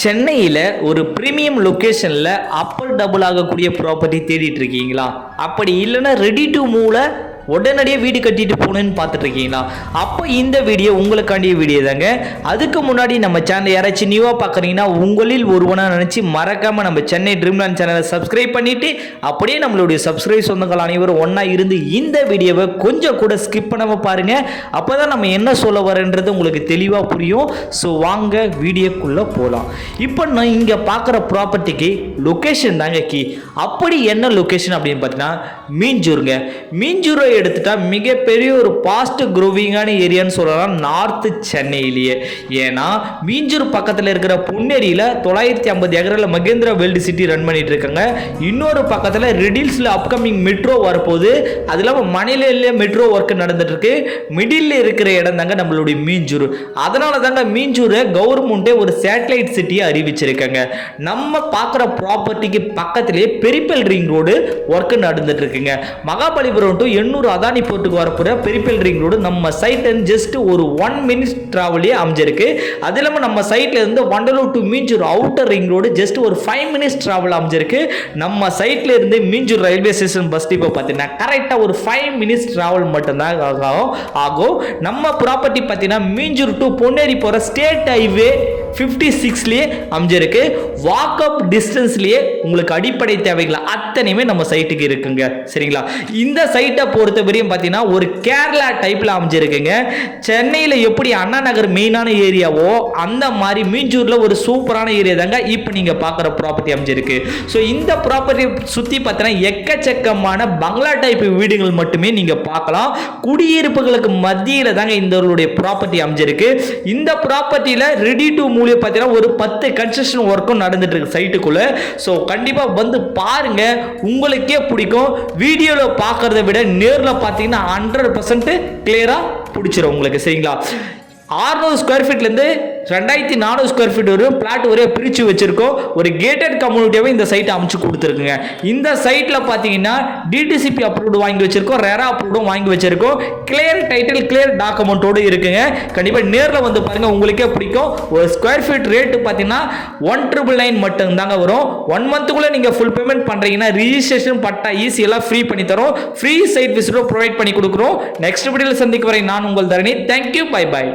சென்னையில் ஒரு ப்ரீமியம் லொக்கேஷனில் அப்பர் டபுள் ஆகக்கூடிய ப்ராப்பர்ட்டி தேடிட்டு இருக்கீங்களா? அப்படி இல்லைன்னா ரெடி டு மூவ்ல உடனடியே வீடு கட்டிட்டு போகணுன்னு பார்த்துட்டு இருக்கீங்களா? அப்போ இந்த வீடியோ உங்களுக்காண்டிய வீடியோ தாங்க. அதுக்கு முன்னாடி நம்ம சேனல் யாராச்சும் நியூவாக பார்க்குறீங்கன்னா உங்களில் ஒருவனாக நினச்சி மறக்காமல் நம்ம சென்னை ட்ரீம்லேண்ட் சேனலை சப்ஸ்கிரைப் பண்ணிவிட்டு அப்படியே நம்மளுடைய சப்ஸ்கிரைப் சொந்தங்கள் அனைவரும் ஒன்றா இருந்து இந்த வீடியோவை கொஞ்சம் கூட ஸ்கிப் பண்ணாமல் பாருங்கள். அப்போ தான் நம்ம என்ன சொல்ல வரன்றது உங்களுக்கு தெளிவாக புரியும். ஸோ வாங்க வீடியோக்குள்ளே போகலாம். இப்போ நான் இங்கே பார்க்குற ப்ராப்பர்ட்டிக்கு லொக்கேஷன் தாங்க கீ. அப்படி என்ன லொக்கேஷன் அப்படின்னு பார்த்தீங்கன்னா மீஞ்சூருங்க. மீஞ்சூரை எடுத்துட்டா மிகப்பெரிய ஒரு ஃபாஸ்ட் க்ரோவிங்கான ஏரியான்னு சொல்லலாம் நார்த் சென்னையிலேயே. ஏன்னா மீஞ்சூர் பக்கத்தில் இருக்கிற பொன்னேரியில் 950 ஏக்கரில் மகேந்திரா வேர்ல்டு சிட்டி ரன் பண்ணிட்டு இருக்காங்க. இன்னொரு பக்கத்தில் ரெடில்ஸில் அப்கமிங் மெட்ரோ வரப்போகுது. அது இல்லாமல் மணிலேயே மெட்ரோ ஒர்க் நடந்துட்டு இருக்கு. மிடில் இருக்கிற இடம் தாங்க நம்மளுடைய மீஞ்சூர். அதனால தாங்க மீஞ்சூரை கவர்மெண்ட்டே ஒரு சேட்டலைட் சிட்டியை அறிவிச்சிருக்காங்க. நம்ம பார்க்குற ப்ராப்பர்ட்டிக்கு பக்கத்திலே பெரிப்பல் ரிங் ரோடு ஒர்க் நடந்துட்டு இருக்குங்க. மகாபலிபுரம் டு எண்ணூர் அதானி போர்ட்டுக்கு வரப்போற பெரிப்பல் ரிங் ரோடு நம்ம சைட் ஜஸ்ட் ஒரு 1 minute டிராவலே அமைஞ்சிருக்கு. அது இல்லாமல் நம்ம சைட்ல இருந்து Vandalur to Minjur outer ring road just ஒரு 5 minutes டிராவல் அமைஞ்சிருக்கு. நம்ம சைட்ல இருந்து Minjur railway station bus depot பார்த்தீங்கன்னா கரெக்டா ஒரு 5 minutes டிராவல் மட்டும்தான் ஆகும். நம்ம ப்ராப்பர்ட்டி பார்த்தீங்கன்னா மீஞ்சூர் டு பொன்னேரி போற ஸ்டேட் ஹைவே 56லேயே அமைஞ்சிருக்கு. வாக் அப் டிஸ்டன்ஸ்லேயே உங்களுக்கு அடிப்படை தேவைகள் அத்தனையுமே நம்ம சைட்டுக்கு இருக்குங்க. சரிங்களா? இந்த சைட்டை பொறுத்தவரையும் பார்த்தீங்கன்னா ஒரு கேரளா டைப்பில் அமைஞ்சிருக்குங்க. சென்னையில் எப்படி அண்ணா நகர் மெயினான ஏரியாவோ அந்த மாதிரி மீஞ்சூரில் ஒரு சூப்பரான ஏரியா தாங்க இப்போ நீங்கள் பார்க்குற ப்ராப்பர்ட்டி அமைஞ்சிருக்கு. ஸோ இந்த ப்ராப்பர்ட்டி சுற்றி பார்த்தீங்கன்னா எக்கச்சக்கமான பங்களா டைப் வீடுகள் மட்டுமே நீங்கள் பார்க்கலாம். குடியிருப்புகளுக்கு மத்தியில் தாங்க இந்த ப்ராப்பர்ட்டி அமைஞ்சிருக்கு. இந்த ப்ராப்பர்ட்டியில் ரெடி டு மூவ் பார்த்தீங்கன்னா ஒரு 10 கன்ஸ்ட்ரக்ஷன் ஒர்க்கும் நடந்துட்டு இருக்கு சைட்டுக்குள்ள. ஸோ கண்டிப்பாக வந்து பாருங்க, உங்களுக்கே பிடிக்கும். வீடியோவில் பார்க்கறத விட நேரில் பார்த்தீங்கன்னா 100% கிளியரா பிடிச்சிரும் உங்களுக்கு. சரிங்களா? 600 ஸ்கொயர் ஃபீட்லேருந்து 2400 ஸ்கொயர் ஃபீட் வரையும் பிளாட் ஒரே பிரித்து வச்சிருக்கோம். ஒரு கேட்டட் கம்யூனிட்டியாவே இந்த சைட்டை அமைச்சு கொடுத்துருக்குங்க. இந்த சைட்டில் பார்த்தீங்கன்னா டிடிசிபி அப்ரூவ்டு வாங்கி வச்சிருக்கோம், ரெரா அப்ரூவ்டும் வாங்கி வச்சிருக்கோம். கிளியர் டைட்டில் கிளியர் டாக்குமெண்ட்டோடு இருக்குங்க. கண்டிப்பாக நேரில் வந்து பாருங்க, உங்களுக்கே பிடிக்கும். ஒரு ஸ்கொயர் ஃபீட் ரேட்டு பார்த்தீங்கன்னா 1999 மட்டும் தாங்க வரும். 1 மந்த்துக்குள்ளே நீங்கள் ஃபுல் பேமெண்ட் பண்ணுறீங்கன்னா ரிஜிஸ்ட்ரேஷன் பட்டா ஈஸியெல்லாம் ஃப்ரீ பண்ணி தரோம். ஃப்ரீ சைட் விசிட்டும் ப்ரொவைட் பண்ணி கொடுக்குறோம். நெக்ஸ்ட் வீடியோவில் சந்திக்க வரை நான் உங்கள் தரணி. Thank you, bye bye.